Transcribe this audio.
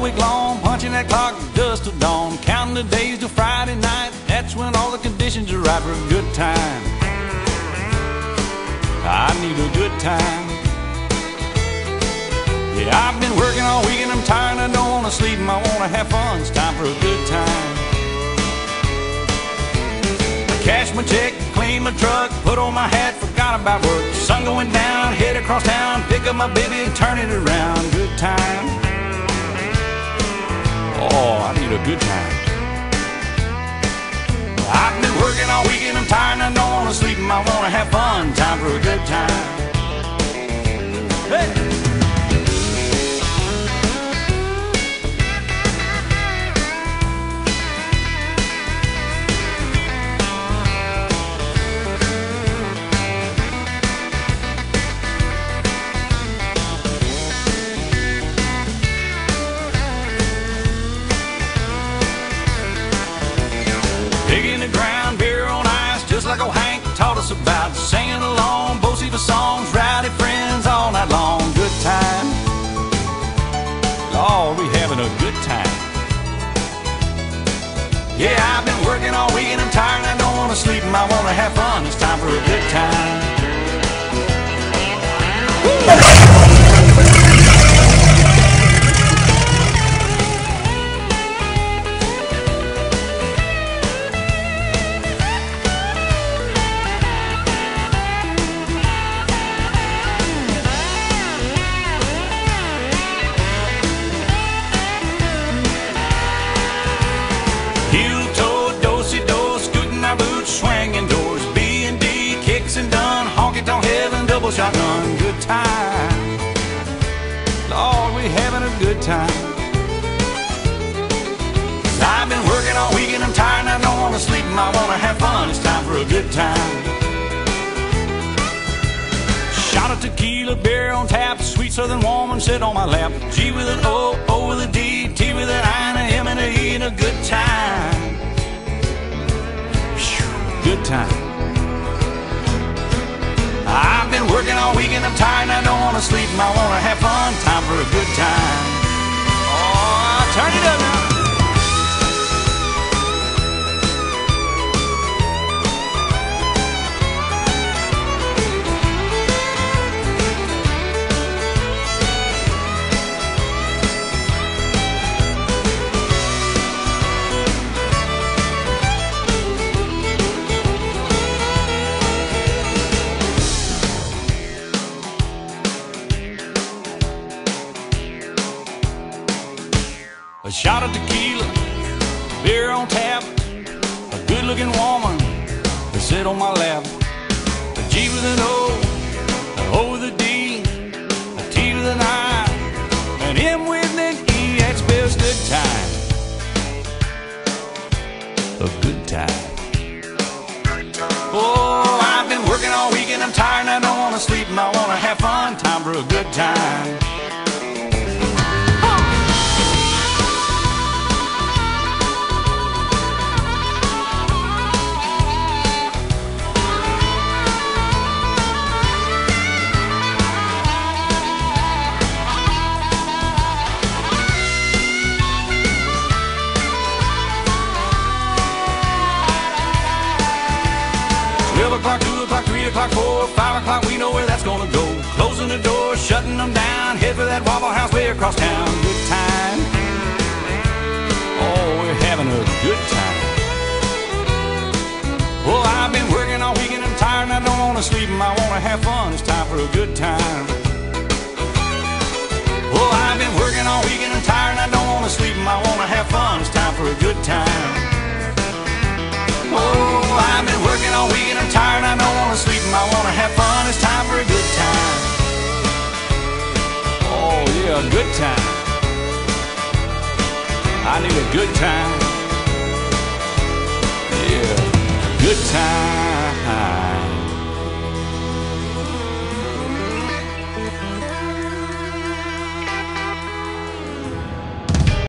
week long, punching that clock dust till dawn, counting the days till Friday night. That's when all the conditions are right for a good time. I need a good time. Yeah, I've been working all week and I'm tired, I don't wanna sleep and I wanna have fun. It's time for a good time. I cash my check, clean my truck, put on my hat, forgot about work. Sun going down, head across town, pick up my baby and turn it around. Good time. Oh, I need a good time. I've been working all week and I'm tired and I don't wanna sleep and I wanna have fun. Time for a good time. Hey! Digging the ground, beer on ice, just like old Hank taught us about. Singing along, Bo-Siva songs, rowdy friends all night long. Good time. Lord, we having a good time. Yeah, I've been working all week and I'm tired and I don't want to sleep and I want to have fun. It's time for a good time. Woo! Heel-toe, do-si-do, scooting our boots, swinging doors, B&D, kicks and done, honky-tonk heaven, double shotgun, good time. Lord, we having a good time. I've been working all week and I'm tired and I don't want to sleep and I want to have fun. It's time for a good time. Shot of tequila, beer on tap, sweet southern woman sit on my lap. G with an O, O with a D, T with an I and a M and a E and a good time. Good time. I've been working all week and I'm tired and I don't want to sleep and I want to have fun. Time for a good time. Oh, turn it up now. A shot of tequila, beer on tap, a good-looking woman to sit on my lap. A G with an O, an O with a D, a T with an I, an M with an E, that spells good time. A good time. Oh, I've been working all week and I'm tired and I don't want to sleep and I want to have fun. Time for a good time. 12 o'clock, 2 o'clock, 3 o'clock, 4, 5 o'clock, we know where that's gonna go. Closing the doors, shutting them down, head for that Waffle House way across town. Good time. Oh, we're having a good time. Well, I've been working all week and I'm tired and I don't wanna sleep and I wanna have fun. It's time for a good time. Well, I've been working all week and I'm tired and I don't wanna sleep and I wanna have fun. It's time for a good time. Oh, I've been working all week and I'm tired and I don't want to sleep and I want to have fun. It's time for a good time. Oh yeah, a good time. I need a good time. Yeah, a good time.